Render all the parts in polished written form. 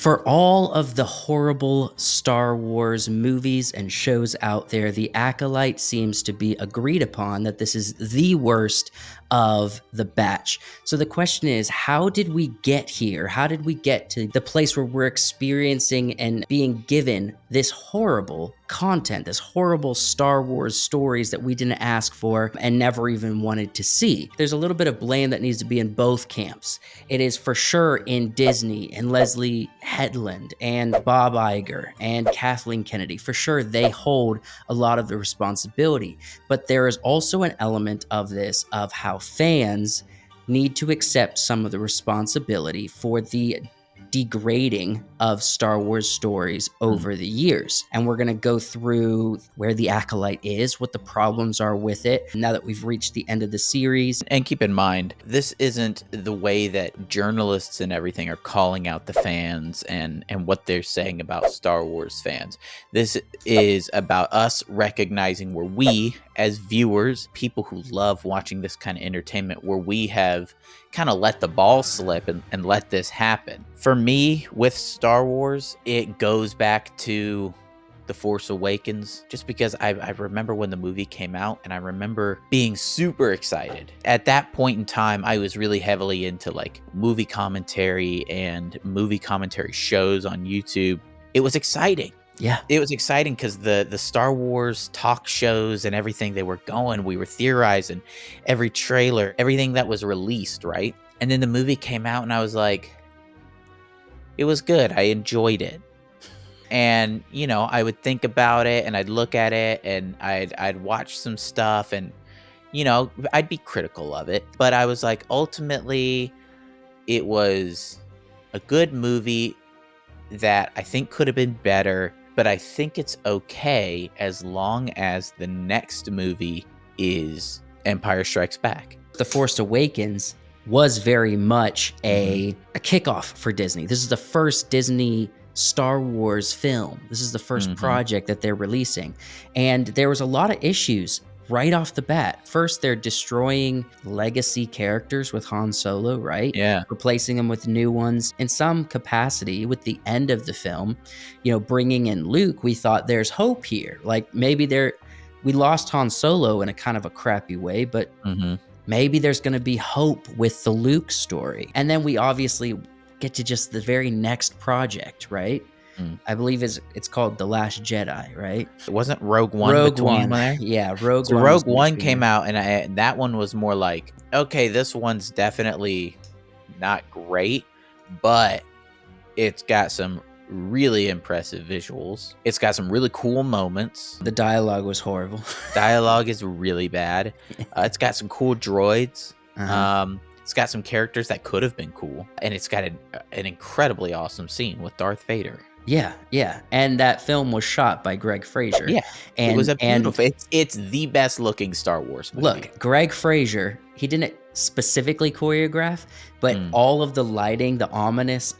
For all of the horrible Star Wars movies and shows out there, The Acolyte seems to be agreed upon that this is the worst of the batch. So the question is, how did we get here? How did we get to the place where we're experiencing and being given this horrible content, this horrible Star Wars stories that we didn't ask for and never even wanted to see? There's a little bit of blame that needs to be in both camps. It is for sure in Disney and Leslie Headland and Bob Iger and Kathleen Kennedy. For sure, they hold a lot of the responsibility. But there is also an element of this of how fans need to accept some of the responsibility for the degrading of Star Wars stories over the years. And we're going to go through where the Acolyte is, what the problems are with it, now that we've reached the end of the series. And keep in mind, this isn't the way that journalists and everything are calling out the fans and what they're saying about Star Wars fans. This is about us recognizing where we, as viewers, people who love watching this kind of entertainment, where we have kind of let the ball slip and let this happen. For me, with Star Wars, it goes back to The Force Awakens, just because I remember when the movie came out, and I remember being super excited. At that point in time, I was really heavily into like movie commentary and movie commentary shows on YouTube. It was exciting. Yeah. It was exciting because the Star Wars talk shows and everything they were going, we were theorizing every trailer, everything that was released, right? And then the movie came out and I was like, it was good. I enjoyed it. And, you know, I would think about it and I'd look at it and I'd watch some stuff and, you know, I'd be critical of it. But I was like, ultimately, it was a good movie that I think could have been better. But I think it's okay as long as the next movie is Empire Strikes Back. The Force Awakens was very much a kickoff for Disney. This is the first Disney Star Wars film. This is the first project that they're releasing. And there was a lot of issues right off the bat. First, they're destroying legacy characters with Han Solo, right? Yeah. Replacing them with new ones. In some capacity, with the end of the film, you know, bringing in Luke, we thought there's hope here. Like maybe we lost Han Solo in a kind of a crappy way, but maybe there's going to be hope with the Luke story. And then we obviously get to just the very next project, right? I believe it's called The Last Jedi, right? It wasn't Rogue One. Rogue One. Yeah, Rogue One. Rogue One came out, and that one was more like, okay, this one's definitely not great, but it's got some really impressive visuals. It's got some really cool moments. The dialogue was horrible. Dialogue is really bad. It's got some cool droids. It's got some characters that could have been cool, and it's got an incredibly awesome scene with Darth Vader. Yeah, yeah. And that film was shot by Greg Fraser. Yeah, and it was a beautiful. It's the best looking Star Wars movie. Look, Greg Fraser, he didn't specifically choreograph, but all of the lighting, the ominous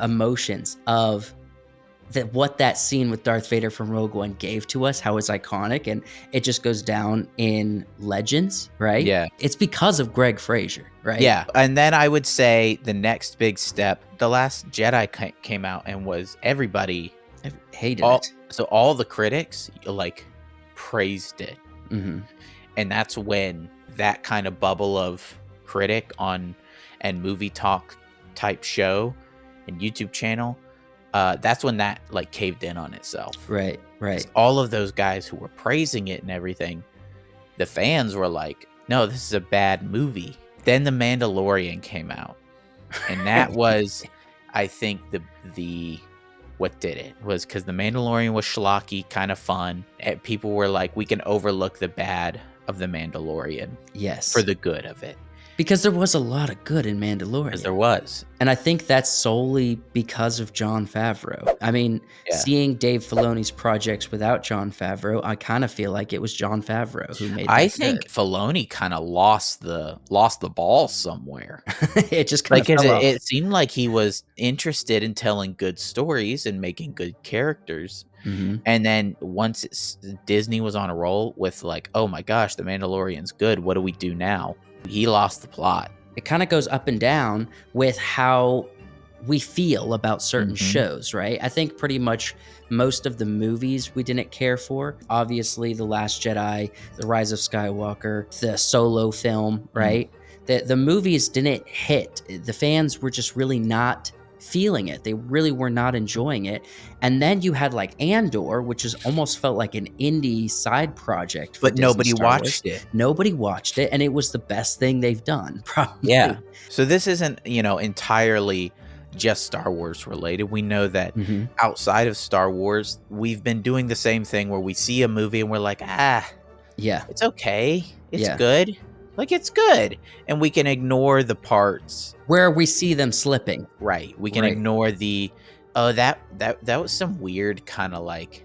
emotions of what that scene with Darth Vader from Rogue One gave to us, how it's iconic, and it just goes down in legends, right? Yeah. It's because of Greg Fraser, right? Yeah. And then I would say the next big step, The Last Jedi came out and was everybody hated it. So all the critics like praised it. And that's when that kind of bubble of critic and movie talk type show and YouTube channel, that's when that like caved in on itself. Right. All of those guys who were praising it and everything, the fans were like, no, this is a bad movie. Then The Mandalorian came out, and that was, I think, the what did it was because The Mandalorian was schlocky, kind of fun, and people were like, we can overlook the bad of The Mandalorian, yes, for the good of it. Because there was a lot of good in Mandalorian. Because there was. And I think that's solely because of Jon Favreau. I mean, seeing Dave Filoni's projects without Jon Favreau, I kind of feel like it was Jon Favreau who made that. I think Filoni kind of lost the ball somewhere. It just kind of fell off. It seemed like he was interested in telling good stories and making good characters. And then once Disney was on a roll with like, oh my gosh, The Mandalorian's good. What do we do now? He lost the plot. It kind of goes up and down with how we feel about certain Mhm. shows, right? I think pretty much most of the movies we didn't care for. Obviously, The Last Jedi, The Rise of Skywalker, the Solo film, Mm. right? The movies didn't hit. The fans were just really not feeling it. They really were not enjoying it. And then you had like Andor, which is almost felt like an indie side project for But Disney nobody Star Wars. watched it. Nobody watched it, and it was the best thing they've done, Yeah. probably. So this isn't, entirely just Star Wars related. We know that Mhm. outside of Star Wars, we've been doing the same thing where we see a movie and we're like, "Ah, Yeah. it's okay. It's Yeah. good. Like it's good." And we can ignore the parts. Where we see them slipping. Right. We can Right. ignore the, "Oh, that was some weird kind of like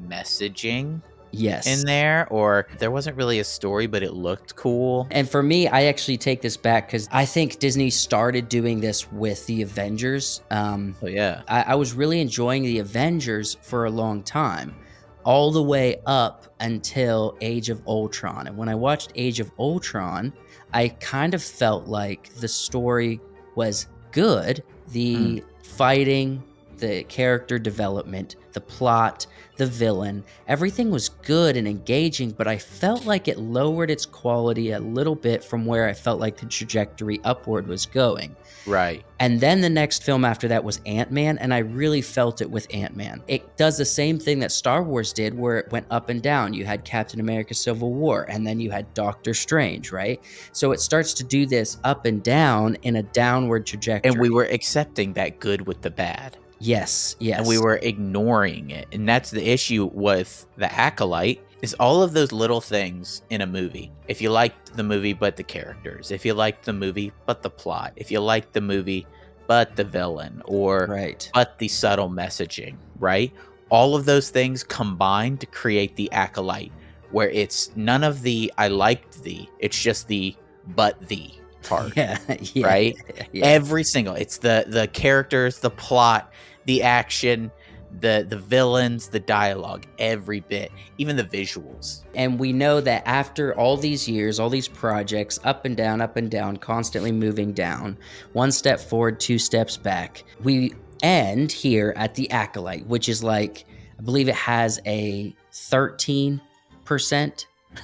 messaging in Yes. there," or there wasn't really a story, but it looked cool. And for me, I actually take this back because I think Disney started doing this with the Avengers. Oh yeah. I was really enjoying the Avengers for a long time, all the way up until Age of Ultron. And when I watched Age of Ultron, I kind of felt like the story was good. Mm, The fighting, the character development, the plot, the villain, everything was good and engaging, but I felt like it lowered its quality a little bit from where I felt like the trajectory upward was going. right. And then the next film after that was Ant-Man, and I really felt it with Ant-Man. It does the same thing that Star Wars did, where it went up and down. You had Captain America Civil War, and then you had Doctor Strange, right? So it starts to do this up and down in a downward And we trajectory. were accepting that good with the bad. Yes, And we yes, were ignoring it. And that's the issue with The Acolyte is all of those little things in a movie. If you liked the movie but the characters, if you liked the movie but the plot, if you liked the movie but the villain or right. but the subtle messaging, right? All of those things combine to create The Acolyte where it's none of the I liked the, it's just the but the part, Yeah, yeah, right? yeah. Every single it's the characters, the plot, the action, the villains, the dialogue, every bit, even the visuals. And we know that after all these years, all these projects, up and down, constantly moving down, one step forward, two steps back, we end here at The Acolyte, which is like, I believe it has a 13%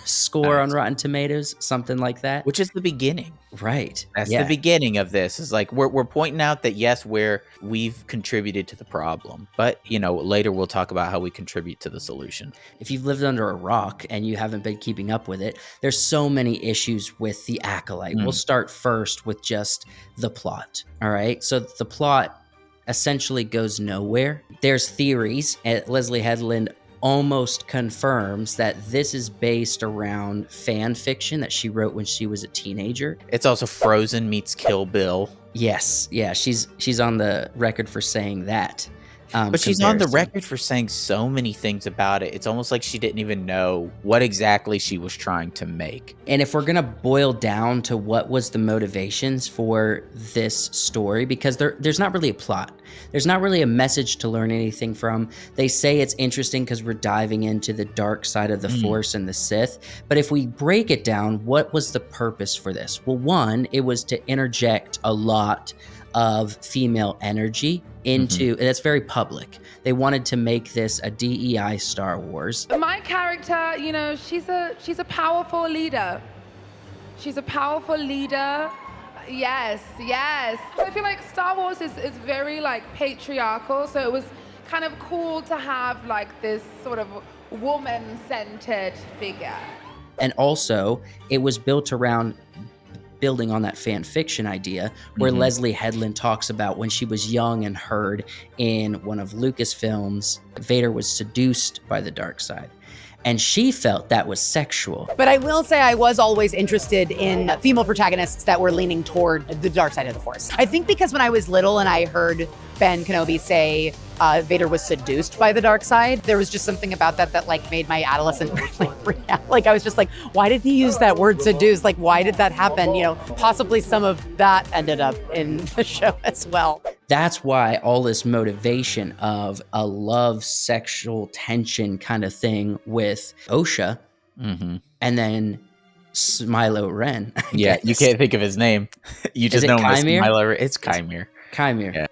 score on Nice. Rotten Tomatoes, something like that. Which is the beginning. Right. That's the Yeah. beginning of this. Is like we're pointing out that yes, we've contributed to the problem, but later we'll talk about how we contribute to the solution. If you've lived under a rock and you haven't been keeping up with it, there's so many issues with The Acolyte. We'll Mm. start first with just the plot. All right. So the plot essentially goes nowhere. There's theories. Leslie Headland almost confirms that this is based around fan fiction that she wrote when she was a teenager. It's also Frozen meets Kill Bill. Yes, yeah, she's on the record for saying that. But she's on the Comparison. record for saying so many things about it. It's almost like she didn't even know what exactly she was trying to make. And if we're going to boil down to what was the motivations for this story, because there's not really a plot. There's not really a message to learn anything from. They say it's interesting because we're diving into the dark side of the Mm, Force and the Sith. But if we break it down, what was the purpose for this? Well, one, it was to interject a lot of female energy mhm. into, that's very public. They wanted to make this a DEI Star Wars. My character, she's a powerful leader. She's a powerful leader. Yes, yes. I feel like Star Wars is very like patriarchal, so it was kind of cool to have like this sort of woman-centered figure. And also, it was built around building on that fan fiction idea where Mhm. Leslie Headland talks about when she was young and heard in one of Lucasfilms, Vader was seduced by the dark side. And she felt that was sexual. But I will say I was always interested in female protagonists that were leaning toward the dark side of the Force. I think because when I was little and I heard Ben Kenobi say Vader was seduced by the dark side, there was just something about that like made my adolescent like freak out. Like I was just like, why did he use that word seduced? Like why did that happen? Possibly some of that ended up in the show as well. That's why all this motivation of a love sexual tension kind of thing with Osha Mhm. and then Smilo Ren. I Yeah, you guess. can't think of his name. You Is just it know him as Chimere? Smiler. It's Chimere. Chimere. Yeah.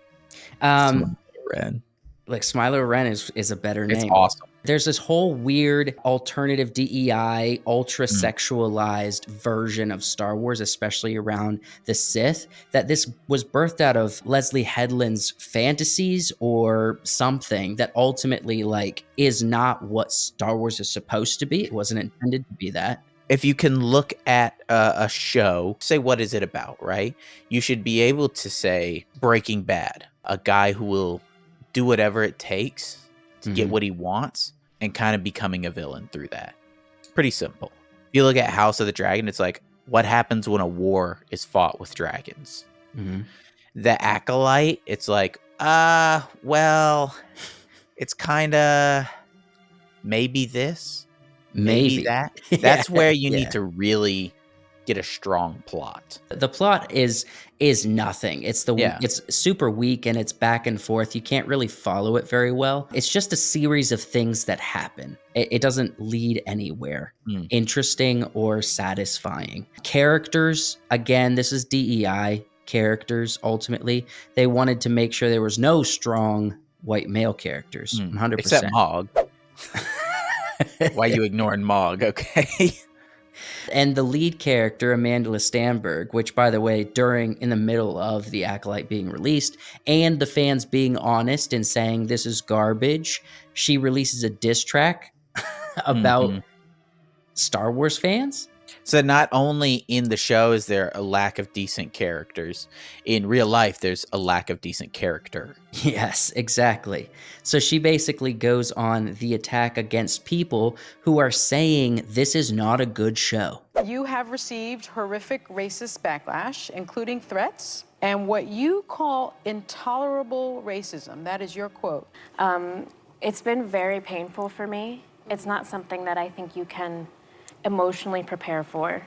Um, Ren. like Smiler Ren is a better It's name. awesome. There's this whole weird alternative DEI, ultra Mm. sexualized version of Star Wars, especially around the Sith, that this was birthed out of Leslie Headland's fantasies or something that ultimately like is not what Star Wars is supposed to be. It wasn't intended to be that. If you can look at a show, say, what is it about, right? You should be able to say Breaking Bad, a guy who will do whatever it takes to get Mhm. what he wants and kind of becoming a villain through that. Pretty simple. If you look at House of the Dragon, it's like, what happens when a war is fought with dragons? Mhm. The Acolyte, it's like, well, it's kind of maybe this. Maybe Maybe. that. Yeah, That's where you yeah. need to really get a strong plot. The plot is nothing. Yeah. It's super weak and it's back and forth. You can't really follow it very well. It's just a series of things that happen. It doesn't lead anywhere Mm. interesting or satisfying. Characters, again, this is DEI characters ultimately. They wanted to make sure there was no strong white male characters. 100%. Except Mog. Why you ignoring Mog? Okay. And the lead character, Amanda Stenberg, which, by the way, in the middle of The Acolyte being released and the fans being honest and saying this is garbage, she releases a diss track about Mhm. Star Wars fans. So not only in the show is there a lack of decent characters, in real life there's a lack of decent character. Yes, exactly. So she basically goes on the attack against people who are saying this is not a good show. You have received horrific racist backlash, including threats and what you call intolerable racism. That is your quote. It's been very painful for me. It's not something that I think you can emotionally prepare for.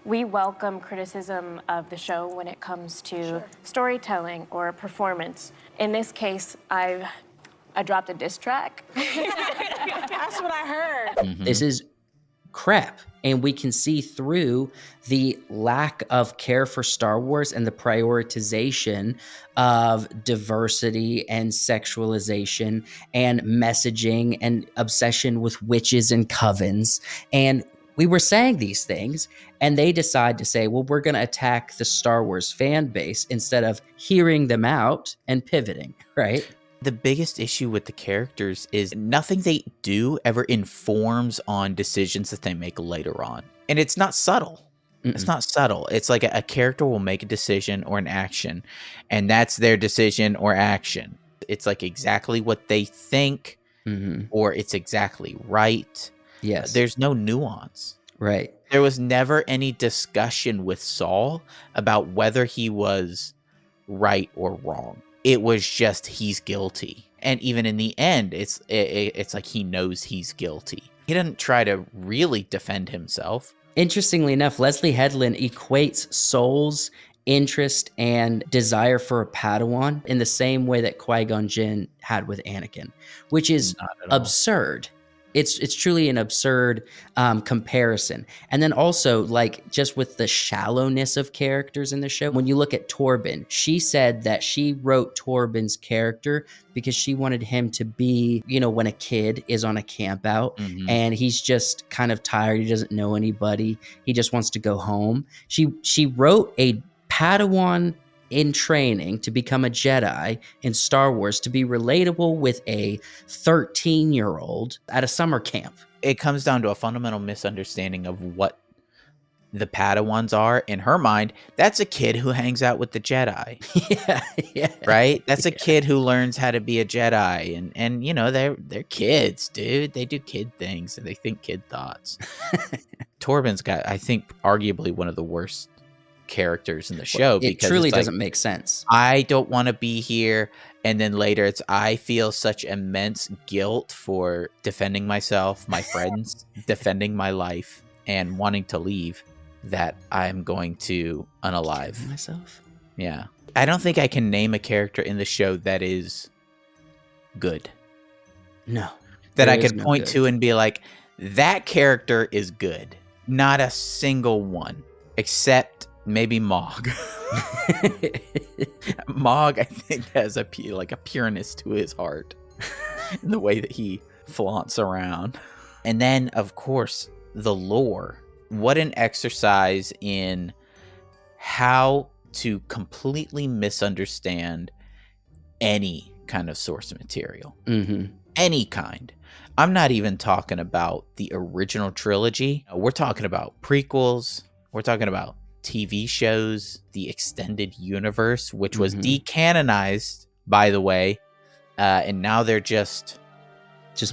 We welcome criticism of the show when it comes to storytelling or performance. In this case, I dropped a diss track. That's what I heard. This is crap. And we can see through the lack of care for Star Wars and the prioritization of diversity and sexualization and messaging and obsession with witches and covens. And we were saying these things, and they decide to say, well, we're going to attack the Star Wars fan base instead of hearing them out and pivoting, right? The biggest issue with the characters is nothing they do ever informs on decisions that they make later on. And it's not subtle. It's not subtle. It's like a character will make a decision or an action, and that's their decision or action. It's like exactly what they think, or it's exactly right. Yes. There's no nuance. Right. There was never any discussion with Saul about whether he was right or wrong. It was just he's guilty. And even in the end, it's like he knows he's guilty. He doesn't try to really defend himself. Interestingly enough, Leslie Headland equates Soul's interest and desire for a Padawan in the same way that Qui-Gon Jinn had with Anakin, which is Not at all. absurd. It's truly an absurd comparison. And then also, like, just with the shallowness of characters in the show, when you look at Torben, she said that she wrote Torben's character because she wanted him to be, when a kid is on a camp out and he's just kind of tired, he doesn't know anybody, he just wants to go home. She wrote a Padawan in training to become a Jedi in Star Wars to be relatable with a 13-year-old at a summer camp. It comes down to a fundamental misunderstanding of what the Padawans are. In her mind, that's a kid who hangs out with the Jedi. yeah. Right? That's a kid who learns how to be a Jedi. And they're kids, dude. They do kid things and they think kid thoughts. Torben's got, I think, arguably one of the worst characters in the show, It because truly it's like, doesn't make sense. I don't want to be here, and then later it's I feel such immense guilt for defending myself, my friends, defending my life, and wanting to leave, that I'm going to unalive Myself. Yeah, I don't think I can name a character in the show that is good, No. that there I is could no point good. to and be like, that character is good. Not a single one, except Maybe Mog. Mog, I think, has a pureness to his heart in the way that he flaunts around. And then, of course, the lore. What an exercise in how to completely misunderstand any kind of source material. Mm-hmm. Any kind. I'm not even talking about the original trilogy. We're talking about prequels. We're talking about TV shows, the extended universe, which was decanonized, by the way. And now they're just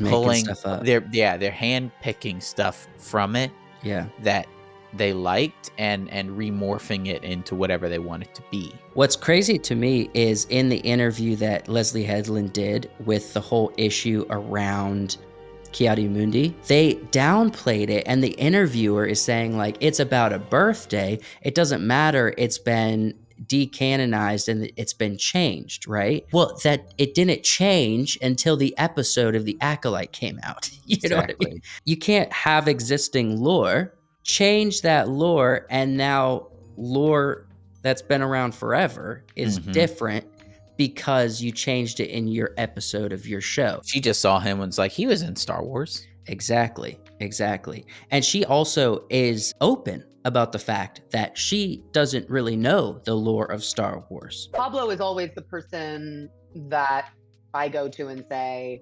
making stuff up. They're hand picking stuff from it. Yeah. That they liked and remorphing it into whatever they want it to be. What's crazy to me is in the interview that Leslie Headland did with the whole issue around Mundi, they downplayed it, and the interviewer is saying, like, it's about a birthday. It doesn't matter. It's been decanonized and it's been changed, right? Well, that it didn't change until the episode of the Acolyte came out. You know what I mean? You can't have existing lore, change that lore, and now lore that's been around forever is different because you changed it in your episode of your show. She just saw him and was like, he was in Star Wars. Exactly. And she also is open about the fact that she doesn't really know the lore of Star Wars. Pablo is always the person that I go to and say,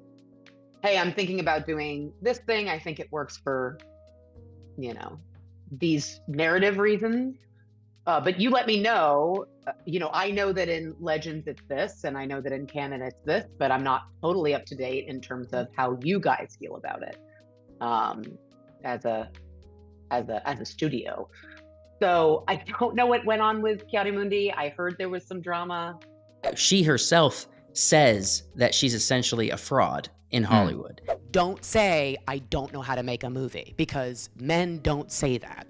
hey, I'm thinking about doing this thing. I think it works for, these narrative reasons. But you let me know. I know that in Legends it's this, and I know that in canon it's this, but I'm not totally up to date in terms of how you guys feel about it as a studio. So I don't know what went on with Mundi. I heard there was some drama. She herself says that she's essentially a fraud in Hollywood. Don't say, I don't know how to make a movie, because men don't say that.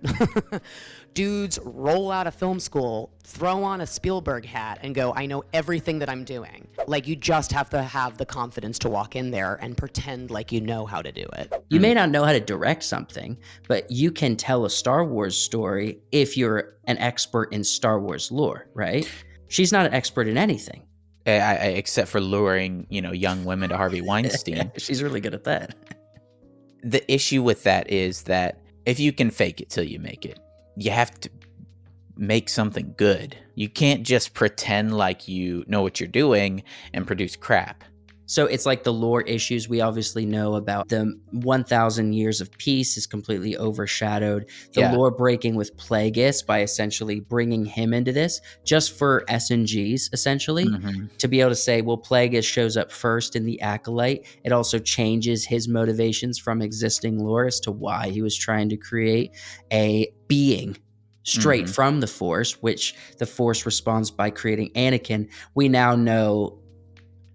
Dudes roll out of film school, throw on a Spielberg hat, and go, I know everything that I'm doing. Like, you just have to have the confidence to walk in there and pretend like you know how to do it. You may not know how to direct something, but you can tell a Star Wars story if you're an expert in Star Wars lore, right? She's not an expert in anything. Except for luring, young women to Harvey Weinstein. She's really good at that. The issue with that is that if you can fake it till you make it, you have to make something good. You can't just pretend like you know what you're doing and produce crap. So it's like the lore issues we obviously know about. The 1,000 Years of Peace is completely overshadowed. The lore breaking with Plagueis by essentially bringing him into this just for S&Gs, essentially, to be able to say, well, Plagueis shows up first in the Acolyte. It also changes his motivations from existing lore as to why he was trying to create a being straight from the Force, which the Force responds by creating Anakin. We now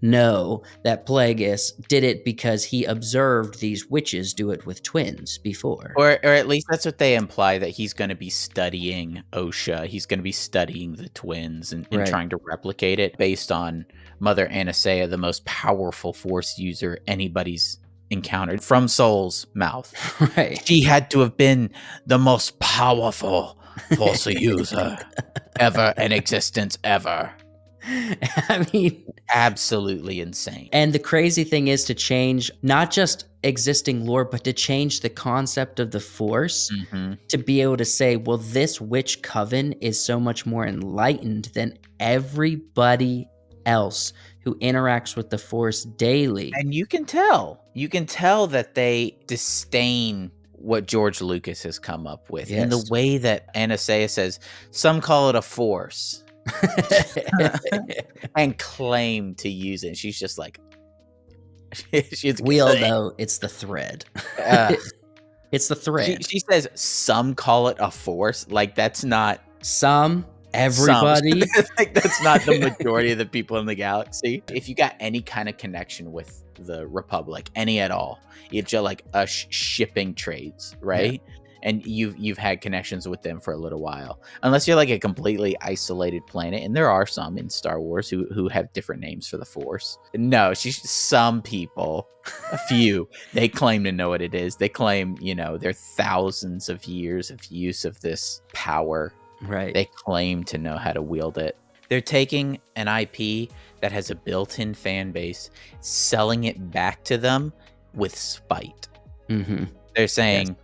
know that Plagueis did it because he observed these witches do it with twins before. Or at least that's what they imply, that he's going to be studying OSHA. He's going to be studying the twins and trying to replicate it based on Mother Anastasia, the most powerful Force user anybody's encountered from Soul's mouth. Right. She had to have been the most powerful Force user ever in existence ever. I mean, absolutely insane. And the crazy thing is to change not just existing lore, but to change the concept of the Force to be able to say, well, this witch coven is so much more enlightened than everybody else who interacts with the Force daily. And you can tell that they disdain what George Lucas has come up with in the way that Anastasia says, some call it a force. And claim to use it. She's just like, we all know it's the thread. It's the thread. She says some call it a force. Like, that's not some. Everybody. Like, that's not the majority of the people in the galaxy. If you got any kind of connection with the Republic, any at all, it's just like a shipping trades, right? Yeah. And you've had connections with them for a little while, unless you're like a completely isolated planet. And there are some in Star Wars who have different names for the Force. No, some people, a few, they claim to know what it is. They claim, their thousands of years of use of this power Right. They claim to know how to wield it. They're taking an IP that has a built-in fan base, selling it back to them with spite. Mm-hmm. They're saying,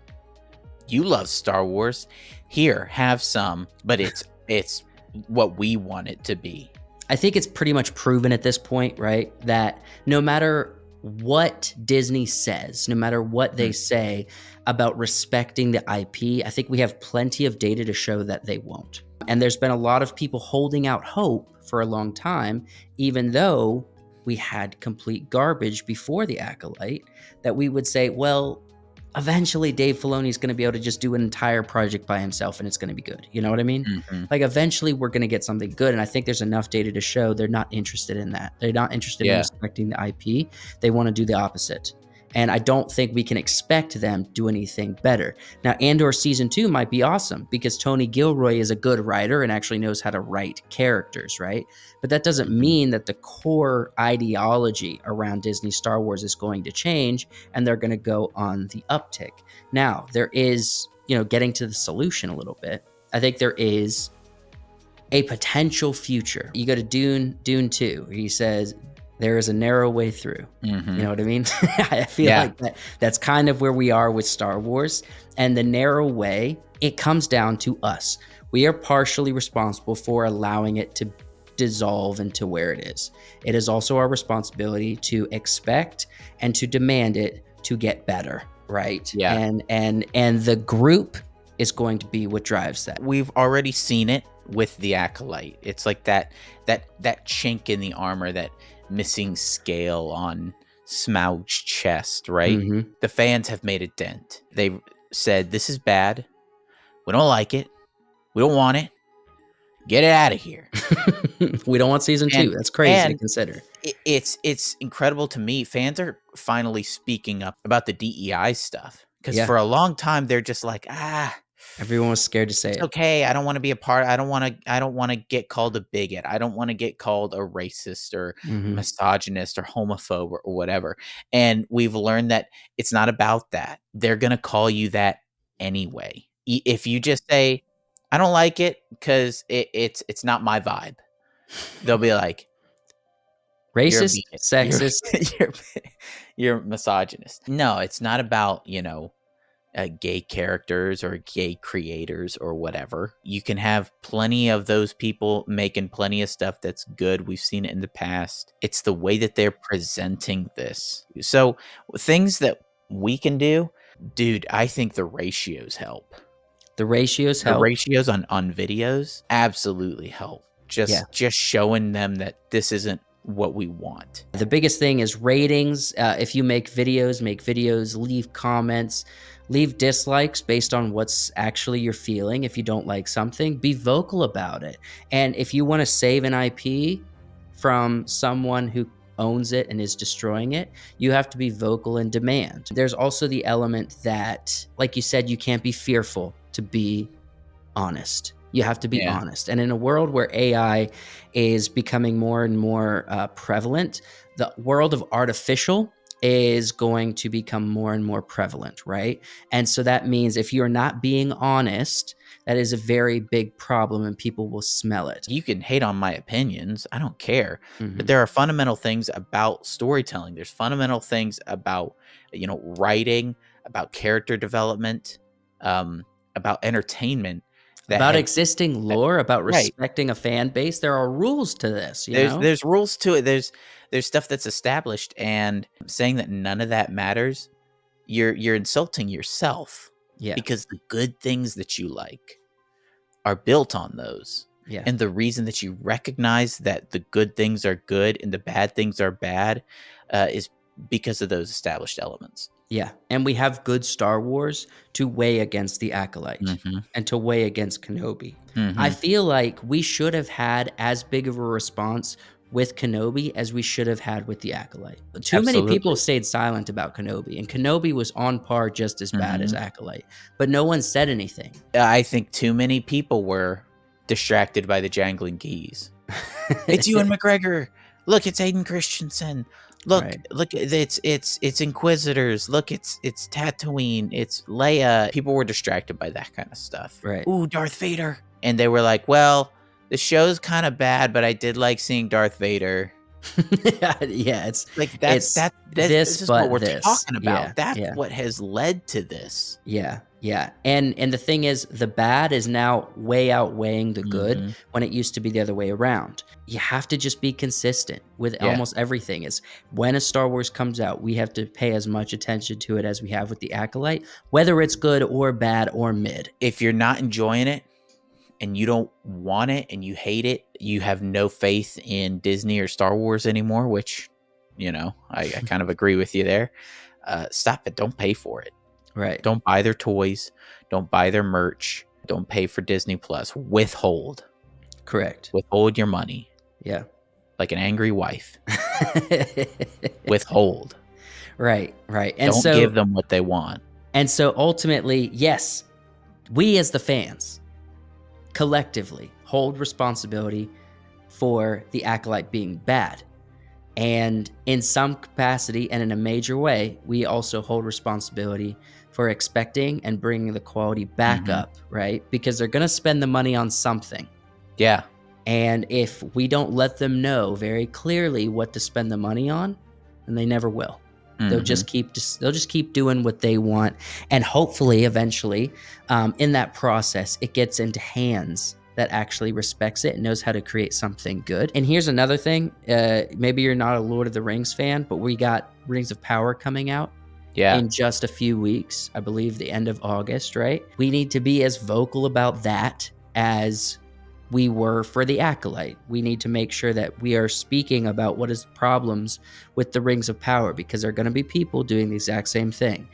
"You love Star Wars. Here, have some, but it's what we want it to be." I think it's pretty much proven at this point, right, that no matter what Disney says, no matter what they say about respecting the IP, I think we have plenty of data to show that they won't. And there's been a lot of people holding out hope for a long time, even though we had complete garbage before the Acolyte, that we would say, well, eventually Dave Filoni is going to be able to just do an entire project by himself and it's going to be good. You know what I mean? Mhm. Like eventually we're going to get something good. And I think there's enough data to show they're not interested in that. They're not interested in Yeah. respecting the IP. They want to do the opposite. And I don't think we can expect them to do anything better. Now, Andor season 2 might be awesome because Tony Gilroy is a good writer and actually knows how to write characters, right? But that doesn't mean that the core ideology around Disney Star Wars is going to change and they're going to go on the uptick. Now, there is, getting to the solution a little bit, I think there is a potential future. You go to Dune 2, where he says, there is a narrow way through. Mhm. You know what I mean? I feel Yeah. like that's kind of where we are with Star Wars. And the narrow way, it comes down to us. We are partially responsible for allowing it to dissolve into where it is. It is also our responsibility to expect and to demand it to get better, right? Yeah. And the group is going to be what drives that. We've already seen it with the Acolyte. It's like that chink in the armor, that missing scale on Smaug's chest, right? Mhm. The fans have made a dent. They've said, this is bad. We don't like it. We don't want it. Get it out of here. We don't want season 2. And- That's crazy to and consider. It's incredible to me. Fans are finally speaking up about the DEI stuff. Because Yeah. for a long time, they're just like, Everyone was scared to say it's it. okay. I don't want to be a part. I don't want to get called a bigot. I don't want to get called a racist or Mhm. misogynist or homophobe or whatever. And we've learned that it's not about that. They're going to call you that anyway. If you just say, I don't like it because it's not my vibe, they'll be like, you're a Racist, bigot. sexist. You're misogynist. No, it's not about, gay characters or gay creators or whatever. You can have plenty of those people making plenty of stuff that's good. We've seen it in the past. It's the way that they're presenting this. So things that we can do, dude, I think the ratios help. The ratios The help. ratios on videos absolutely help. Just showing them that this isn't what we want. The biggest thing is ratings. If you make videos, leave comments, leave dislikes based on what's actually you're feeling. If you don't like something, be vocal about it. And if you want to save an IP from someone who owns it and is destroying it, you have to be vocal and demand. There's also the element that, like you said, you can't be fearful to be honest. You have to be Yeah. honest. And in a world where AI is becoming more and more prevalent, the world of artificial is going to become more and more prevalent, right? And so that means if you're not being honest, that is a very big problem and people will smell it. You can hate on my opinions. I don't care. Mhm. But there are fundamental things about storytelling. There's fundamental things about, writing, about character development, about entertainment. About have- existing lore, about Right. respecting a fan base, there are rules to this, you know? There's rules to it. There's stuff that's established, and saying that none of that matters, you're insulting yourself. Yeah. Because the good things that you like are built on those. Yeah. And the reason that you recognize that the good things are good and the bad things are bad is because of those established elements. Yeah, and we have good Star Wars to weigh against the Acolyte Mhm. and to weigh against Kenobi. Mhm. I feel like we should have had as big of a response with Kenobi as we should have had with the Acolyte. Too many people Absolutely. stayed silent about Kenobi, and Kenobi was on par just as bad as Mhm. Acolyte, but no one said anything. I think too many people were distracted by the jangling keys. It's Ewan McGregor. Look, it's Aiden Christensen. Look, Right. look, it's Inquisitors. Look, it's Tatooine. It's Leia. People were distracted by that kind of stuff. Right. Ooh, Darth Vader. and they were like, well, the show's kind of bad, but I did like seeing Darth Vader. Yeah, Like it's this is what but we're this. talking Yeah, about. That's yeah. what has led to this. Yeah, yeah. And the thing is, the bad is now way outweighing the good Hmm. when it used to be the other way around. You have to just be consistent with Yeah. almost everything. Is when a Star Wars comes out, we have to pay as much attention to it as we have with the Acolyte, whether it's good or bad or mid. If you're not enjoying it and you don't want it and you hate it, you have no faith in Disney or Star Wars anymore, which, I kind of agree with you there. Stop it. Don't pay for it. Right. Don't buy their toys. Don't buy their merch. Don't pay for Disney Plus. Withhold. Correct. Withhold your money. Yeah. Like an angry wife. Withhold. Right, right. And Don't so give them what they want. And so ultimately, yes, we as the fans collectively hold responsibility for the Acolyte being bad. And in some capacity and in a major way, we also hold responsibility for expecting and bringing the quality back Mhm. up, right? Because they're going to spend the money on something. Yeah. And if we don't let them know very clearly what to spend the money on, then they never will. They'll just keep doing what they want, and hopefully, eventually, in that process, it gets into hands that actually respects it and knows how to create something good. And here's another thing: maybe you're not a Lord of the Rings fan, but we got Rings of Power coming out Yeah. in just a few weeks. I believe the end of August, right? We need to be as vocal about that as we were for the Acolyte. We need to make sure that we are speaking about what is the problems with the Rings of Power, because there are going to be people doing the exact same thing.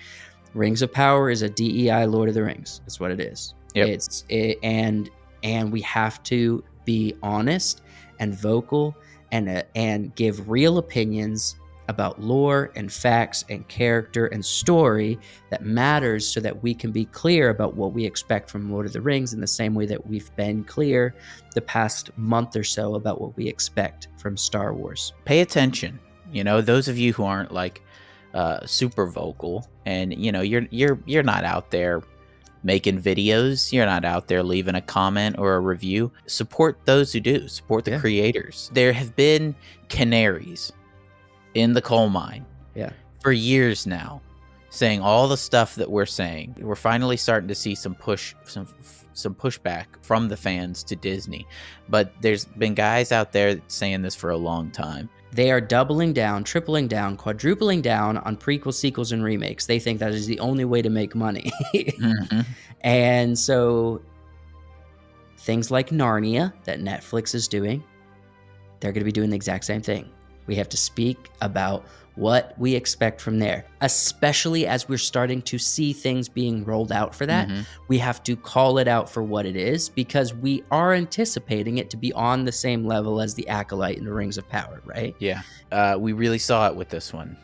Rings of Power is a DEI Lord of the Rings. That's what it is. Yep. And we have to be honest and vocal and give real opinions about lore and facts and character and story that matters, so that we can be clear about what we expect from Lord of the Rings, in the same way that we've been clear the past month or so about what we expect from Star Wars. Pay attention. Those of you who aren't like super vocal, and you're not out there making videos, you're not out there leaving a comment or a review. Support those who do. Support the Yeah. creators. There have been canaries in the coal mine for years now, saying all the stuff that we're saying. We're finally starting to see some pushback from the fans to Disney, but there's been guys out there saying this for a long time. They are doubling down, tripling down, quadrupling down on prequels, sequels, and remakes. They think that is the only way to make money. Mhm. And so things like Narnia that Netflix is doing, they're going to be doing the exact same thing. We have to speak about what we expect from there, especially as we're starting to see things being rolled out for that. Mhm. We have to call it out for what it is, because we are anticipating it to be on the same level as the Acolyte and the Rings of Power, right? Yeah. We really saw it with this one.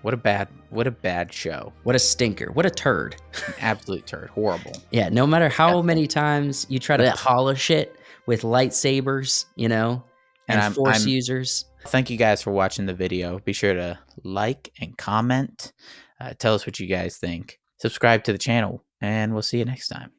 What a bad show. What a stinker. What a turd. An absolute turd. Horrible. Yeah, no matter how many times you try to Ugh. polish it with lightsabers, and And force users. Thank you guys for watching the video. Be sure to like and comment. Tell us what you guys think. Subscribe to the channel, and we'll see you next time.